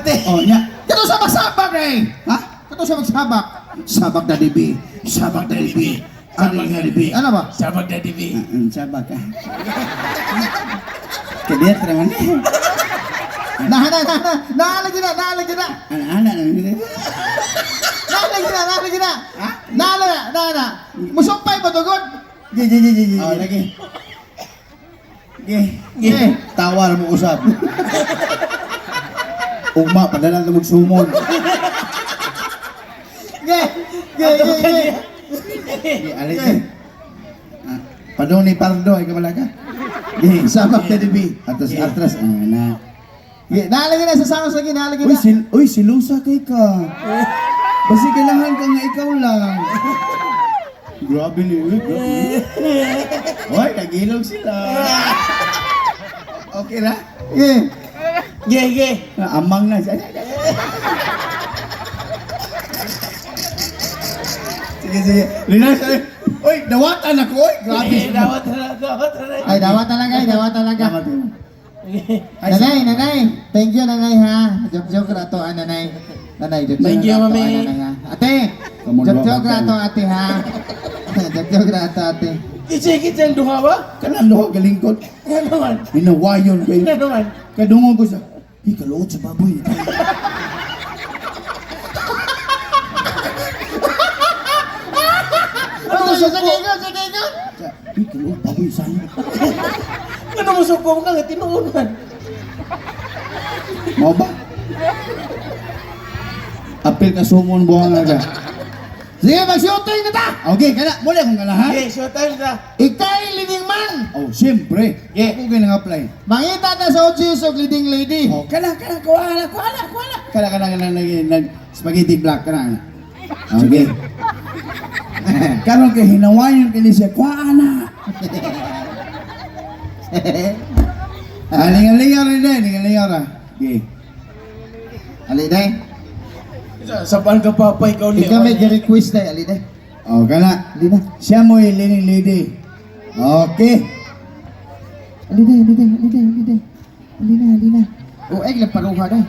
ate. Oh, nya. Kato sa magsabak eh. Ha? Kato sa magsabak. Sabak na dibi. Sabak na dibi. Ano nga dibi? Ano ba? Sabag na TV. Sabak ka. Kadiat naman. Naalagin na. Ana-ana naman. Naalagin na. Naalala. Musumpay ba tugod? Gi. Oh, lagi. Gi. Tawar mo usap. Ugma, padala na magsumon. Ge. Alit ka. Padong ni Pardo, ay kamala ka. Gi, sabak na dibi. Atras, na. Naalagin na sa sangos lagi. Naalagin na. Uy, silusa kay ka. Basi kailangan ka nga ikaw lang. Grabe ni, grabe. Hoy, nagilog sila. Okay na? Ge. Amang na siya. Sige. Linas, uy, dawatan ako, uy. Grabe. Dawat na. Ay, dawat talaga. Nanay. Thank you, nanay, ha. Joke rato, nanay. Thank you, mami. Ate, joke rato, ate, ha. Joke rato, ate. Kitsa duha ba? Kanang doha galingkod. Ano naman? Hinawayon kayo. Ano naman? Kadungog ko sa, kaloot sa baboy. Sige. Kaloot baboy sa'yo. Ano mo sukong ka nga tinuunan? Mau ba? Apil ka sumon buhang aga. Sige, mag-shooting na ta! Okay, kana, muli akong kalahan. Ge, showtime na. Ikay, leading man! Oh, siyempre. Ako kayo nang-apply. Mangita ta sa Ojius o leading lady. Oh, kuwala. Nag-spaghetti black, kana. Okay. Karon kay hinawayan kini siya, kuwala. Lingalingar na. Okay. Aliday, Saban ka papay ka ulit. ikaw may request na, Aliday. Oh, kana. Alida. Siya mo leading lady. Okay. Alida. O, egg lang paruha na.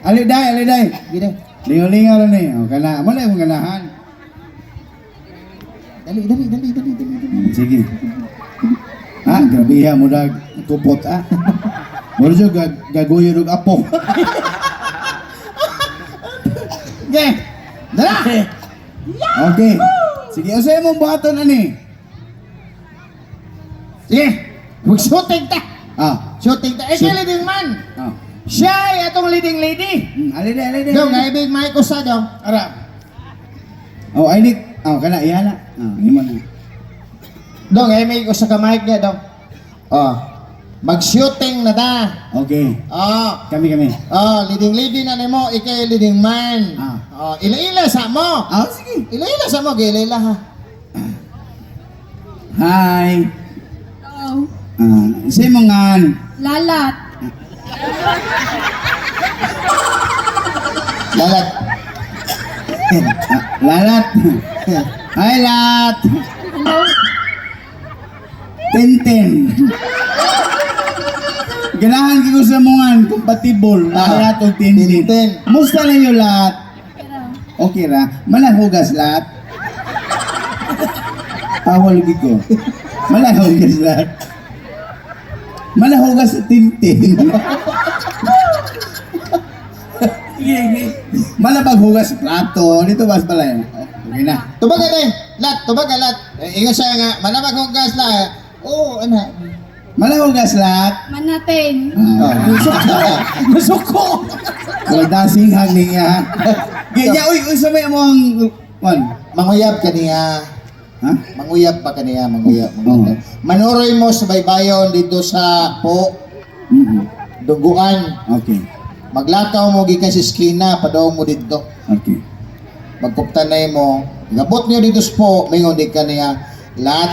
Aliday. Gida. Lingalingar na eh. Oh, kana. Mula akong kalahan. Dali. Sige. Grabe ha, muna tupot Muna siya gagoy yung apo. Ge! Dala! Okay. Sige, usay mong buhaton ani. Sige! Mag-shooting ta! Shooting ta. Ikaw Shoot. leading man! Ah. Siya ay atong leading lady! Aliday. Dong, naibig Mike Usa dong. Ara. Oh, ainik. Oh, kana iyan na. Imo na. Dong, naibig Usa ka Mike niya dong. Mag-shooting na ta! Okay. Kami. Leading lady na nimo, ikay leading man. Ila-ila sa mo. Sige. Ila-ila sa mo, ila ha. Hi. Oo. Isa mga Lalat. Lalat. lalat. Hi, lat. Hello? Tintin. Ganahan ko sa mungan, compatible. Lalat o tintin. Tintin. Musta na yung lat? Pero, Okay ra. Malahugas lat. Tawal ko. Malahugas lat. Malahugas sa tintin. Ge. Malabaghugas sa plato. Dito bas pala yan. Okay na. Tubaga na lat. Ingat siya nga, manamag kong gas la. Oo, ano. Malahugas lat. manatin. Masuko! Wala dasing hanging ya. Gaya, uy, sabay mo ang... Manguyab ka niya. Ha? Manguyab pa ka niya, manguyab. Oo. Manuroy mo sa baybayon dito sa po, duguan. Okay. Maglakaw mo gikan sa skina, padaw mo dito. Okay. Magkuptanay mo. Gabot niyo dito sa po, mingon di ka niya. Lat,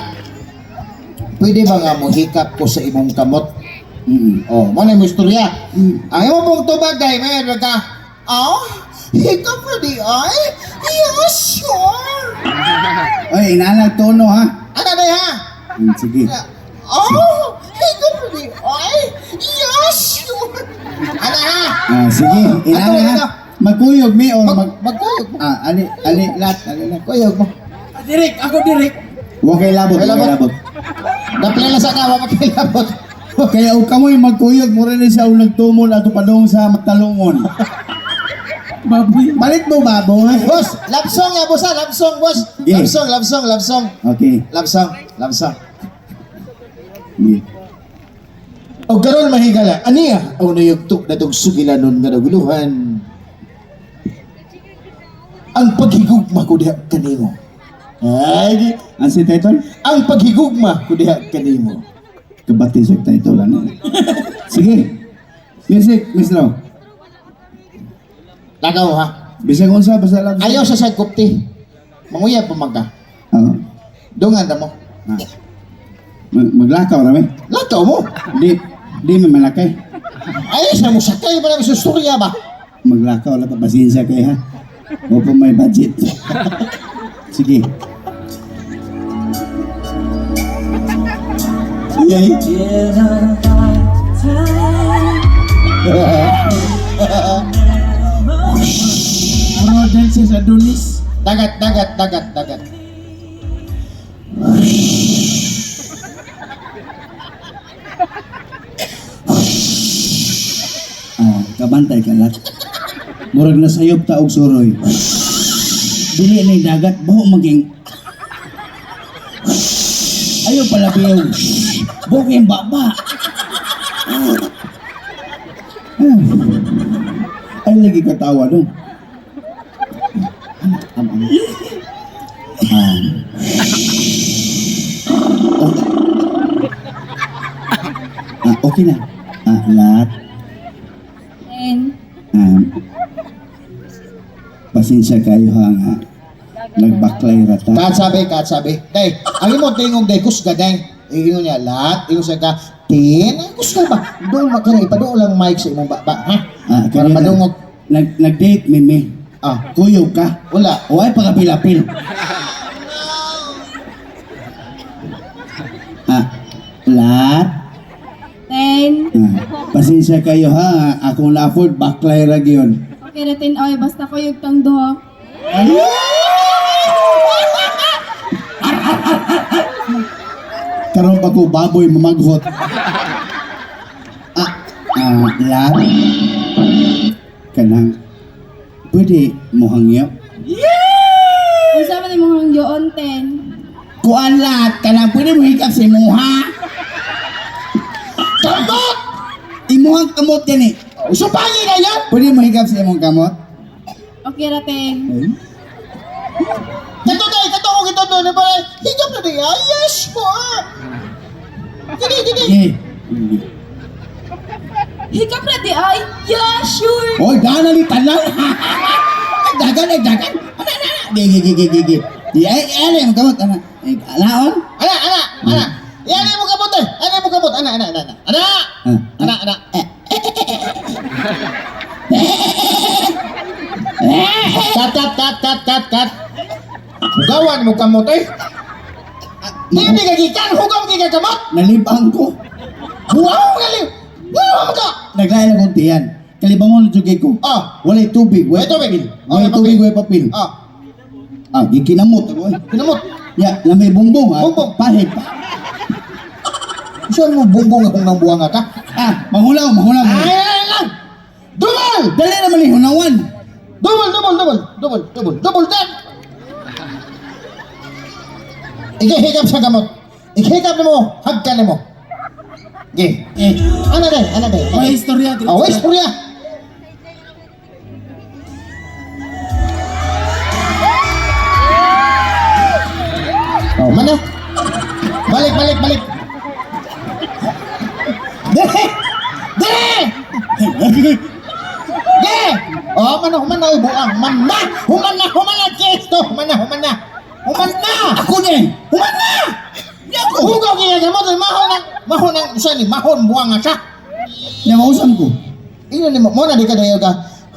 pwede ba nga mo hikap ko sa imong kamot? Oh, mo na yung istorya. Ang imo pong tubagay, may ka, hikap mo di ay? Yeah, sure. Ay, inalag tono ha. Ano na ha? Sige. Hikap mo di ay? Yeah, sure. Sige, Ato, inana ikaw. ha. Magkuyog mi o Magkuyog mo. ali lat. Kuyog mo. Direk, ako direk. Wa kay labot, Kay wa kay labot. labot. Naplala sa kawa makilabot. Kaya og kamoy magkuyog mo rin siya og nagtumol ato padung sa matalungon. Baboy. Balik mo baboy. Boss, love song ya boss, love song boss. Yeah. Love song. Okay. Love song. Yeah. O karon mahigala, aniya ang nayugtok na tong sugilanon nga naguluhan. Ang paghigugma ko diha kanimo. Ay, Ang si title? ang paghigugma ko diha kanimo. Kabati sa title ano. Sige. Music, Miss Ro. Lagaw ha. Bisag unsa basta lang. Ayaw sa side kupti. Manguyab pamangka. Oo. Dungan na mo. Maglakaw rami. Lagaw mo. Di may malakay. Ay, sa mo sakay ba na susturya ba? Maglakaw lang pasensya kay ha. O pa may budget. Sige. Yay. Ano dances Adonis? Dagat. Kabantay ka lat. Murag na sayop ta og suroy. Dili ni dagat buho maging. Ayaw pala biyaw. Buho kayong baba. Ay lagi katawa no. Okay na. Lat. 10. Pasensya kayo ha nga. Nagbaklay rata. Kat sabi. Day, ang imo tingog day kusga day. Ingon niya lahat, ingon sa ka, kusga ba? Doon makana ipaduol lang mic sa imong baba, ha? Para Kanina, madungog. nag-date mimi. Kuyog ka. Wala. O ay pagkapilapil. Lat. 10. Pasensya kayo ha. Akong na-afford baklay ra gyud. Okay na 10. Oy, basta ko yung tang duha. Karon pa ko baboy mamaghot. Lat. Kanang pwede mo hangyo. Kung saan man yung mga hangyoon 10. Kuan lat, kanang pwede mo hikap sa imuha. Kamot! Imuhang kamot yan eh. Usupangin na yan! Pwede mo hikap sa imong kamot? Okay na 10. Kato day, kato ko kito doon. Higap na day, yes po! Gini. Okay. Hikap na di ay. Yeah, sure. Oy, dana ni talang. Nagdagan. Gigi. Di ay mo kamot ana. Alaon? Ana. Yan mo kabot eh. Ana mo kabot. Ana. Kat. Gawan mo kamot eh. Hindi ka gikan, hugam ka kamot. Nalibang ko. Buwaw mo ka. Naglayan akong tiyan. Kalibangon ng tugay ko. Walay tubig. Walay tubig. Walay tubig, walay papel. Gikinamot ako eh. Kinamot. Ya, lamay bumbong ha. Bumbong. Pahit pa. Saan mo bumbong akong nang buwanga ka? Mahulaw. Ay lang! Double! Dali naman ni hunawan. Double dead! Ikihikap sa gamot. Ikihikap na mo, hagka na mo. Okay. Ano day? May istorya. Wais purya! Mana? Balik! Dere! Humana, uy, buang. Humana, Chesto. Humana. Ako din. Humana! Hugaw kaya gamot, mahon ang isa ni, mahon, buang nga siya. Namausan ko. Ino ni mo na di ka dayo ka.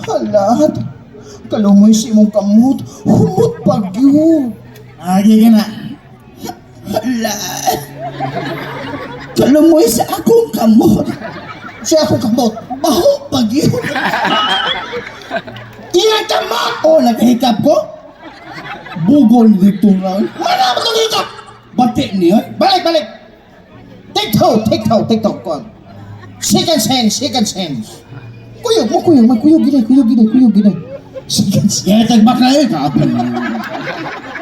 Halat, kalumoy si mong kamot, humot pagyo. Agi ka na. Hala. Kalumoy sa akong kamot. Siya akong kamot. Baho pag yun. Iyang kamot! Oh, nakahikap ko? Bugol dito lang. Mana mo itong hikap? Batik niya. Balik! Take two. Second sense. Kuyog mo, kuyog gina. Second sense. Kaya tagbak na yun, kapal.